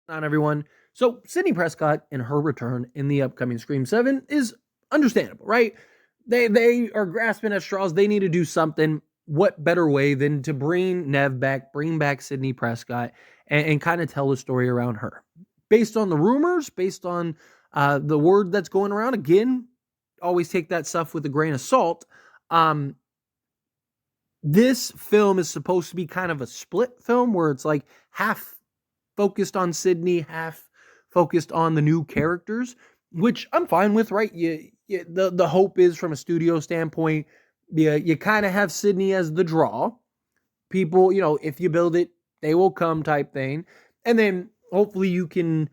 On everyone. So Sidney Prescott and her return in the upcoming Scream 7 is understandable, right? They are grasping at straws. They need to do something. What better way than to bring Neve back, bring back Sidney Prescott, and kind of tell a story around her, based on the rumors, based on the word that's going around. Again, always take that stuff with a grain of salt. Um, this film is supposed to be kind of a split film where it's like half focused on Sidney, half focused on the new characters, which I'm fine with, right? The hope is from a studio standpoint, you kind of have Sidney as the draw. People, if you build it, they will come type thing. And then hopefully you can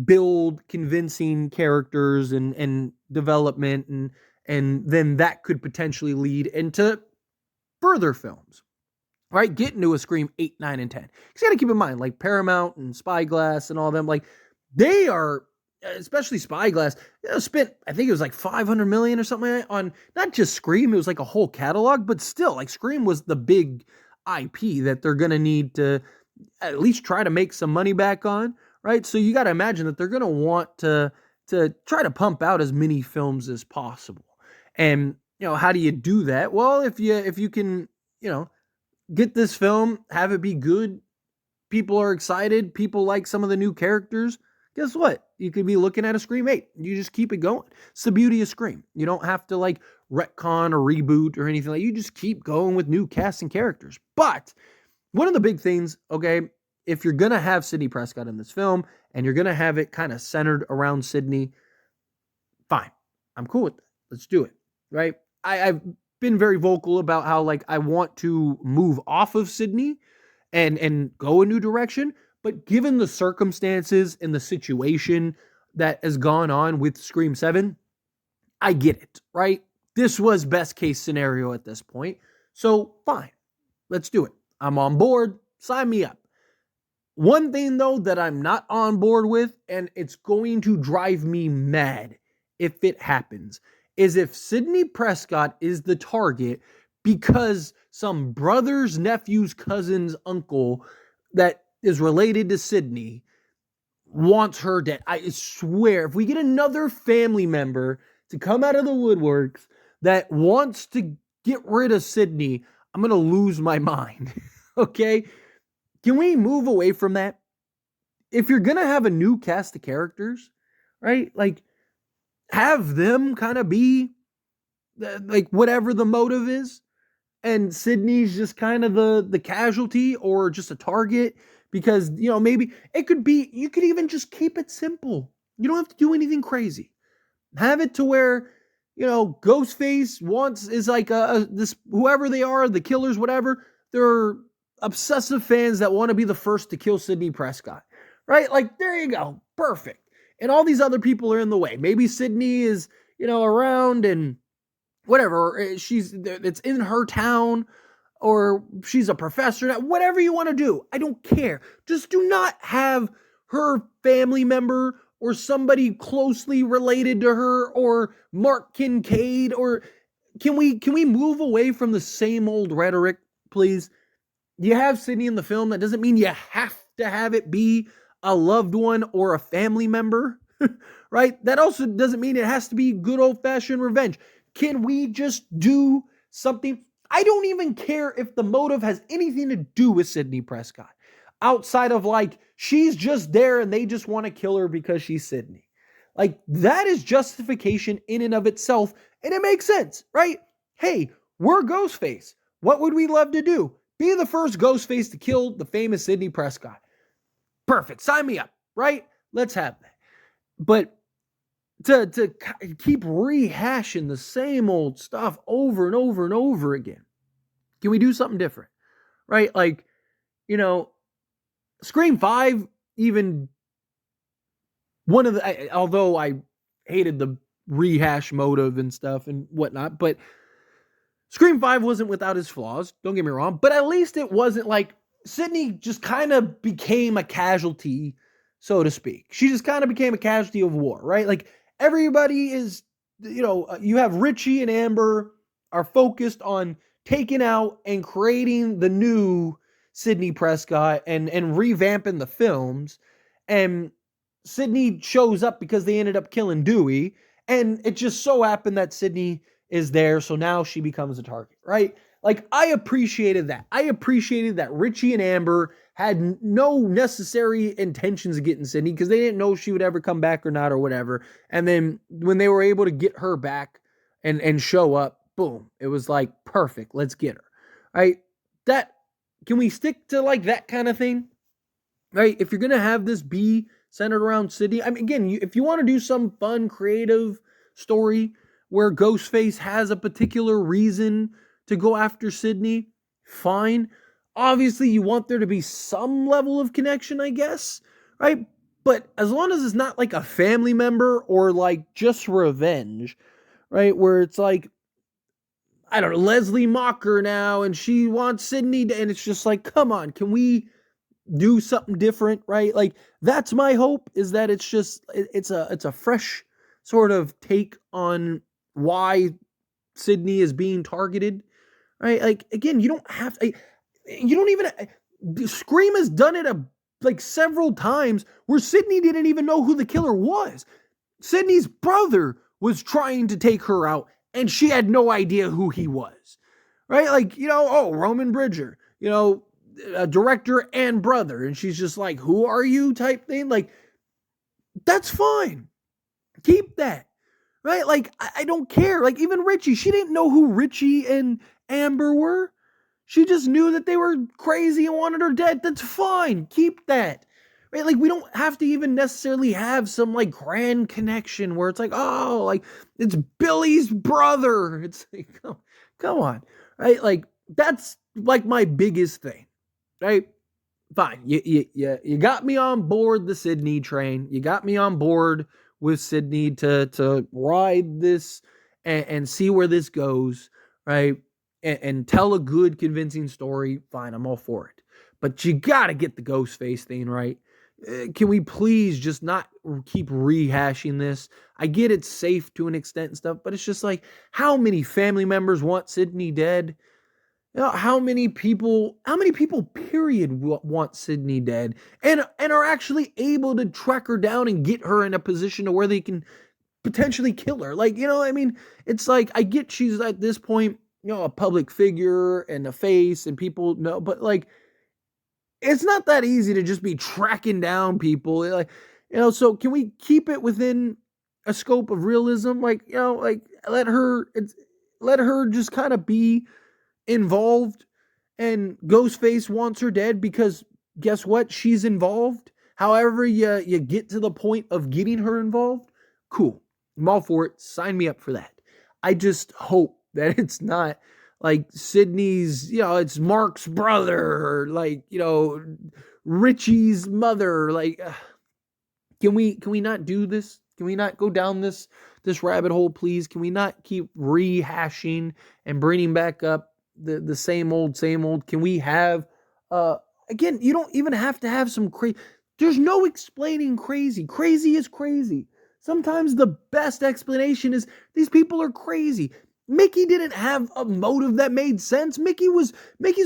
build convincing characters and development and then that could potentially lead into further films, right? Get into a Scream 8, 9, and 10. You got to keep in mind, like Paramount and Spyglass and all them, like they are, especially Spyglass, spent, I think it was like 500 million or something like that on not just Scream, it was like a whole catalog, but still, like Scream was the big IP that they're going to need to at least try to make some money back on, right? So you got to imagine that they're going to want to try to pump out as many films as possible. And, how do you do that? Well, if you can, get this film, have it be good. People are excited. People like some of the new characters. Guess what? You could be looking at a Scream 8. You just keep it going. It's the beauty of Scream. You don't have to like retcon or reboot or anything like. You just keep going with new cast and characters. But one of the big things, okay, if you're gonna have Sidney Prescott in this film and you're gonna have it kind of centered around Sidney, fine. I'm cool with that. Let's do it. Right? I've been very vocal about how like I want to move off of Sidney and go a new direction. But given the circumstances and the situation that has gone on with Scream 7, I get it, right? This was best case scenario at this point. So fine, let's do it. I'm on board. Sign me up. One thing though that I'm not on board with, and it's going to drive me mad if it happens, is if Sidney Prescott is the target because some brother's nephew's cousin's uncle that is related to Sidney wants her dead. I swear, if we get another family member to come out of the woodworks that wants to get rid of Sidney, I'm going to lose my mind. Okay? Can we move away from that? If you're going to have a new cast of characters, right? Like, have them kind of be like whatever the motive is, and Sidney's just kind of the casualty or just a target because maybe it could be you could even just keep it simple. You don't have to do anything crazy. Have it to where Ghostface wants is like this whoever they are, the killers, whatever. They're obsessive fans that want to be the first to kill Sidney Prescott, right? Like there you go, perfect. And all these other people are in the way. Maybe Sidney is around and whatever, it's in her town, or she's a professor, whatever you want to do. I don't care. Just do not have her family member or somebody closely related to her or Mark Kincaid, or can we move away from the same old rhetoric, please? You have Sidney in the film. That doesn't mean you have to have it be a loved one or a family member, right? That also doesn't mean it has to be good old-fashioned revenge. Can we just do something? I don't even care if the motive has anything to do with Sidney Prescott. Outside of like, she's just there and they just want to kill her because she's Sidney. Like, that is justification in and of itself. And it makes sense, right? Hey, we're Ghostface. What would we love to do? Be the first Ghostface to kill the famous Sidney Prescott. Perfect. Sign me up, right? Let's have that. But to keep rehashing the same old stuff over and over and over again, can we do something different, right? Like, Scream 5, even one of the, although I hated the rehash motive and stuff and whatnot, but Scream 5 wasn't without its flaws, don't get me wrong, but at least it wasn't like Sidney just kind of became a casualty, so to speak. She just kind of became a casualty of war, right? Like everybody is, you have Richie and Amber are focused on taking out and creating the new Sidney Prescott and revamping the films. and Sidney shows up because they ended up killing Dewey, and it just so happened that Sidney is there, so now she becomes a target, right? Like, I appreciated that. I appreciated that Richie and Amber had no necessary intentions of getting Sidney because they didn't know if she would ever come back or not or whatever. And then when they were able to get her back and show up, boom, it was like perfect. Let's get her. Right? That can we stick to like that kind of thing? Right? If you're gonna have this be centered around Sidney, I mean, again, if you want to do some fun, creative story where Ghostface has a particular reason to go after Sidney, fine. Obviously, you want there to be some level of connection, I guess, right? But as long as it's not like a family member or like just revenge, right? Where it's like, I don't know, Leslie Mocker now and she wants Sidney and it's just like, come on, can we do something different, right? Like, that's my hope, is that it's just it's a fresh sort of take on why Sidney is being targeted, right? Like, again, you don't have to, you don't even, Scream has done it like several times where Sidney didn't even know who the killer was. Sidney's brother was trying to take her out and she had no idea who he was, right? Like, oh, Roman Bridger, a director and brother, and she's just like, who are you type thing. Like, that's fine. Keep that, right? Like, I don't care. Like, even Richie, she didn't know who Richie and Amber were. She just knew that they were crazy and wanted her dead. That's fine. Keep that. Right? Like, we don't have to even necessarily have some like grand connection where it's like, oh, like it's Billy's brother. It's like, come on. Right? Like, that's like my biggest thing. Right? Fine. You got me on board the Sidney train. You got me on board with Sidney to ride this and see where this goes, right? And tell a good, convincing story. Fine, I'm all for it. But you got to get the Ghostface thing right. Can we please just not keep rehashing this? I get it's safe to an extent and stuff, but it's just like, how many family members want Sidney dead? How many people period want Sidney dead and are actually able to track her down and get her in a position to where they can potentially kill her? Like, I mean, it's like, I get she's at this point, a public figure and a face and people know, but like, it's not that easy to just be tracking down people. Like, so can we keep it within a scope of realism? Like, like let her just kind of be involved, and Ghostface wants her dead because guess what? She's involved. However, you get to the point of getting her involved. Cool. I'm all for it. Sign me up for that. I just hope that it's not like Sidney's, it's Mark's brother or like, Richie's mother. Like, can we not do this? Can we not go down this rabbit hole, please? Can we not keep rehashing and bringing back up the same old? Can we have, again, you don't even have to have some crazy, there's no explaining crazy. Crazy is crazy. Sometimes the best explanation is these people are crazy. Mickey didn't have a motive that made sense. Mickey's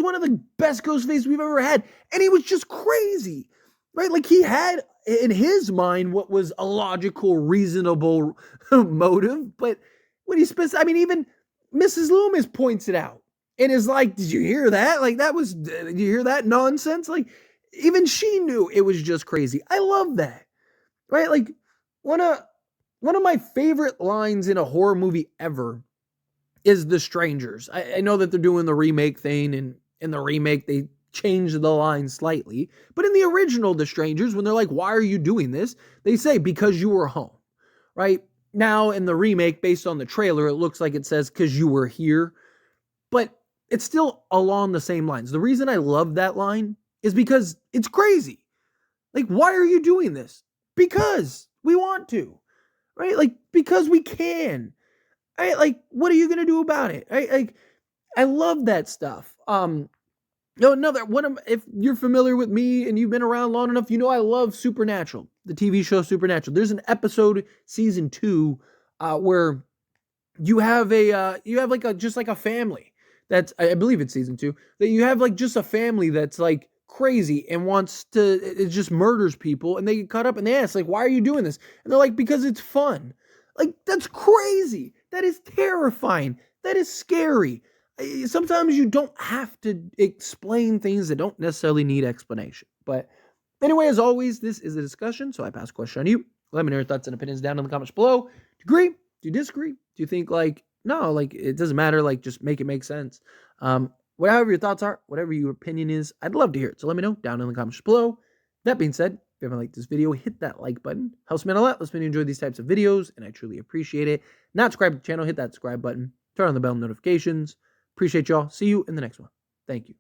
one of the best Ghostface we've ever had, and he was just crazy, right? Like, he had in his mind what was a logical, reasonable motive, but when he I mean, even Mrs. Loomis points it out and is like, did you hear that? Like, did you hear that nonsense? Like, even she knew it was just crazy. I love that, right? Like, one of my favorite lines in a horror movie ever is The Strangers. I know that they're doing the remake thing, and in the remake, they changed the line slightly. But in the original The Strangers, when they're like, why are you doing this? They say, because you were home, right? Now, in the remake, based on the trailer, it looks like it says, because you were here. But it's still along the same lines. The reason I love that line is because it's crazy. Like, why are you doing this? Because we want to, right? Like, because we can. Right? Like, what are you going to do about it? Right? Like, I love that stuff. Another one if you're familiar with me and you've been around long enough, I love Supernatural, the TV show Supernatural. There's an episode, season 2, where you have just like a family that's, I believe it's season 2, that you have like just a family that's like crazy and wants to, it just murders people, and they get caught up and they ask, like, why are you doing this? And they're like, because it's fun. Like, that's crazy. That is terrifying. That is scary. Sometimes you don't have to explain things that don't necessarily need explanation. But anyway, as always, this is a discussion, so I pass the question on you. Let me know your thoughts and opinions down in the comments below. Do you agree? Do you disagree? Do you think, like, no, like, it doesn't matter, like, just make it make sense? Whatever your thoughts are, whatever your opinion is, I'd love to hear it. So let me know down in the comments below. That being said, if you haven't liked this video, hit that like button. Helps me out a lot. Lets me enjoy these types of videos, and I truly appreciate it. Not subscribed to the channel, hit that subscribe button. Turn on the bell notifications. Appreciate y'all. See you in the next one. Thank you.